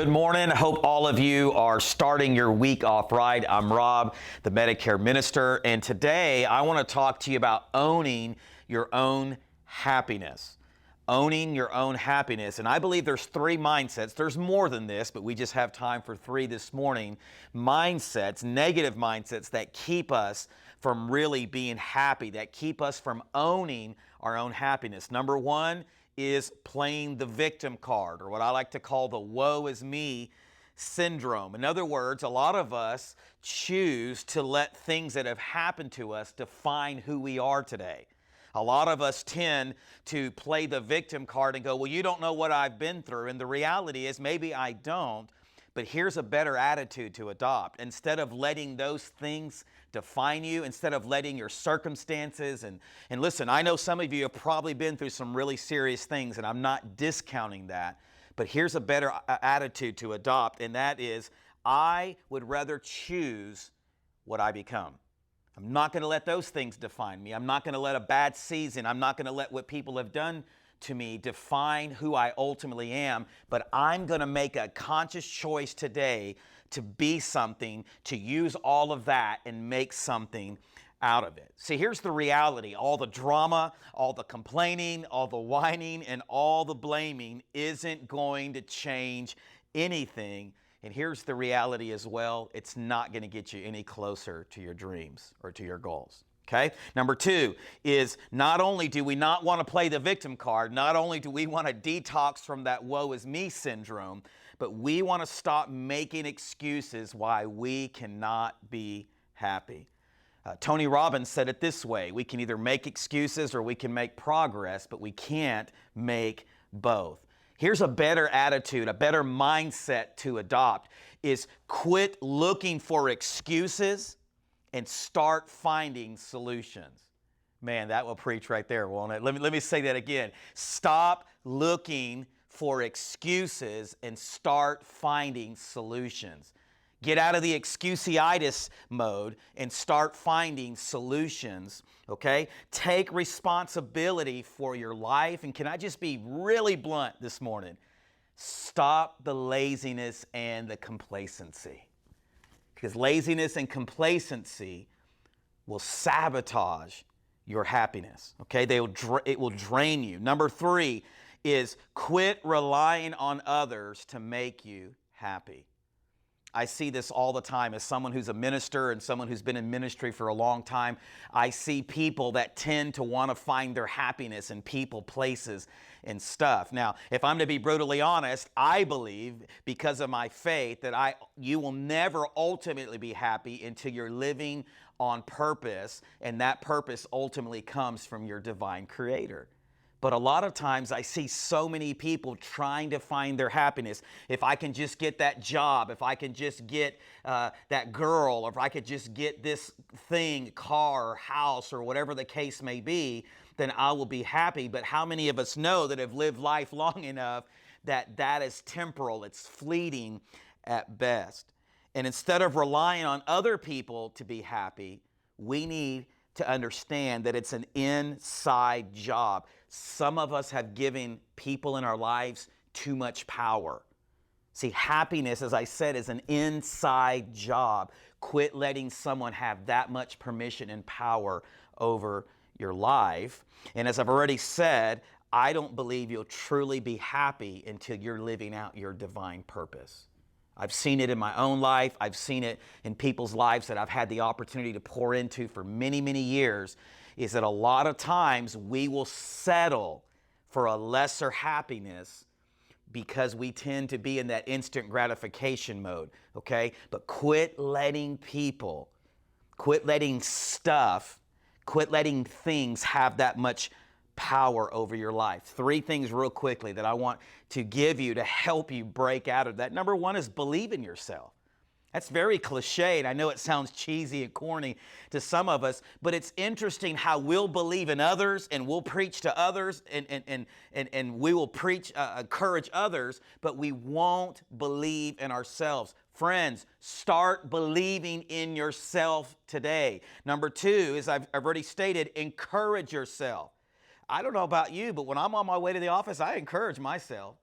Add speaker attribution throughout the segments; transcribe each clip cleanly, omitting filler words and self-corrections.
Speaker 1: Good morning. Hope all of you are starting your week off right. I'm Rob, the Medicare minister, and today I want to talk to you about owning your own happiness. Owning your own happiness. And I believe there's three mindsets. There's more than this, but we just have time for three this morning. Mindsets, negative mindsets that keep us from really being happy, that keep us from owning our own happiness. Number one is playing the victim card, or what I like to call the woe is me syndrome. In other words, a lot of us choose to let things that have happened to us define who we are today. A lot of us tend to play the victim card and go, well, you don't know what I've been through. And the reality is maybe I don't, but here's a better attitude to adopt. Instead of letting those things define you, instead of letting your circumstances, and listen, I know some of you have probably been through some really serious things, and I'm not discounting that, but here's a better attitude to adopt, and that is, I would rather choose what I become. I'm not going to let those things define me. I'm not going to let a bad season, I'm not going to let what people have done to me define who I ultimately am, but I'm going to make a conscious choice today to be something, to use all of that and make something out of it. See, here's the reality. All the drama, all the complaining, all the whining, and all the blaming isn't going to change anything. And here's the reality as well. It's not going to get you any closer to your dreams or to your goals. Okay? Number two is, not only do we not want to play the victim card, not only do we want to detox from that woe is me syndrome, but we want to stop making excuses why we cannot be happy. Tony Robbins said it this way: we can either make excuses or we can make progress, but we can't make both. Here's a better attitude, a better mindset to adopt, is quit looking for excuses and start finding solutions. Man, that will preach right there, won't it? Let me say that again. Stop looking for excuses and start finding solutions. Get out of the excuseitis mode and start finding solutions, okay? Take responsibility for your life. And can I just be really blunt this morning? Stop the laziness and the complacency. Because laziness and complacency will sabotage your happiness, okay? It will drain you. Number three is quit relying on others to make you happy. I see this all the time as someone who's a minister and someone who's been in ministry for a long time. I see people that tend to want to find their happiness in people, places, and stuff. Now, if I'm to be brutally honest, I believe, because of my faith, that you will never ultimately be happy until you're living on purpose, and that purpose ultimately comes from your divine Creator. But a lot of times I see so many people trying to find their happiness. If I can just get that job, if I can just get that girl, or if I could just get this thing, car or house or whatever the case may be, then I will be happy. But how many of us know that have lived life long enough that that is temporal, it's fleeting at best. And instead of relying on other people to be happy, we need to understand that it's an inside job. Some of us have given people in our lives too much power. See, happiness, as I said, is an inside job. Quit letting someone have that much permission and power over your life. And as I've already said, I don't believe you'll truly be happy until you're living out your divine purpose. I've seen it in my own life. I've seen it in people's lives that I've had the opportunity to pour into for many, many years, is that a lot of times we will settle for a lesser happiness because we tend to be in that instant gratification mode, okay? But quit letting people, quit letting stuff, quit letting things have that much power over your life. Three things real quickly that I want to give you to help you break out of that. Number one is believe in yourself. That's very cliche, and I know it sounds cheesy and corny to some of us, but it's interesting how we'll believe in others and we'll preach to others and we will preach, encourage others, but we won't believe in ourselves. Friends, start believing in yourself today. Number two is, I've already stated, encourage yourself. I don't know about you, but when I'm on my way to the office, I encourage myself,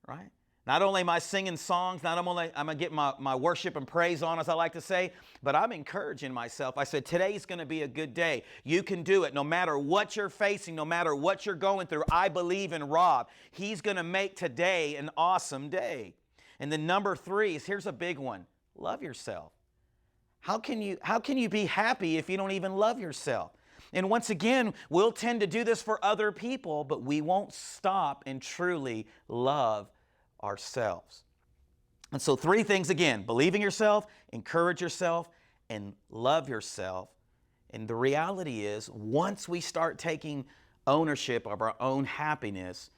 Speaker 1: right? Not only am I singing songs, not only am I getting my worship and praise on, as I like to say, but I'm encouraging myself. I said, today's going to be a good day. You can do it. No matter what you're facing, no matter what you're going through, I believe in Rob. He's going to make today an awesome day. And then number 3 is, here's a big one. Love yourself. How can you be happy if you don't even love yourself? And once again, we'll tend to do this for other people, but we won't stop and truly love ourselves. And so 3 things again: believe in yourself, encourage yourself, and love yourself. And the reality is, once we start taking ownership of our own happiness,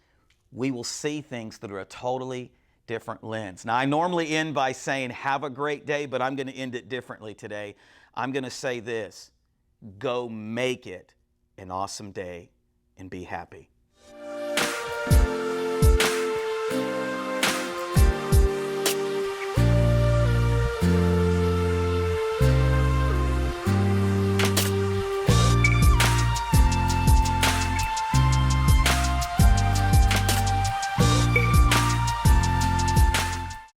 Speaker 1: we will see things through a totally different lens. Now, I normally end by saying, have a great day, but I'm going to end it differently today. I'm going to say this: go make it an awesome day and be happy.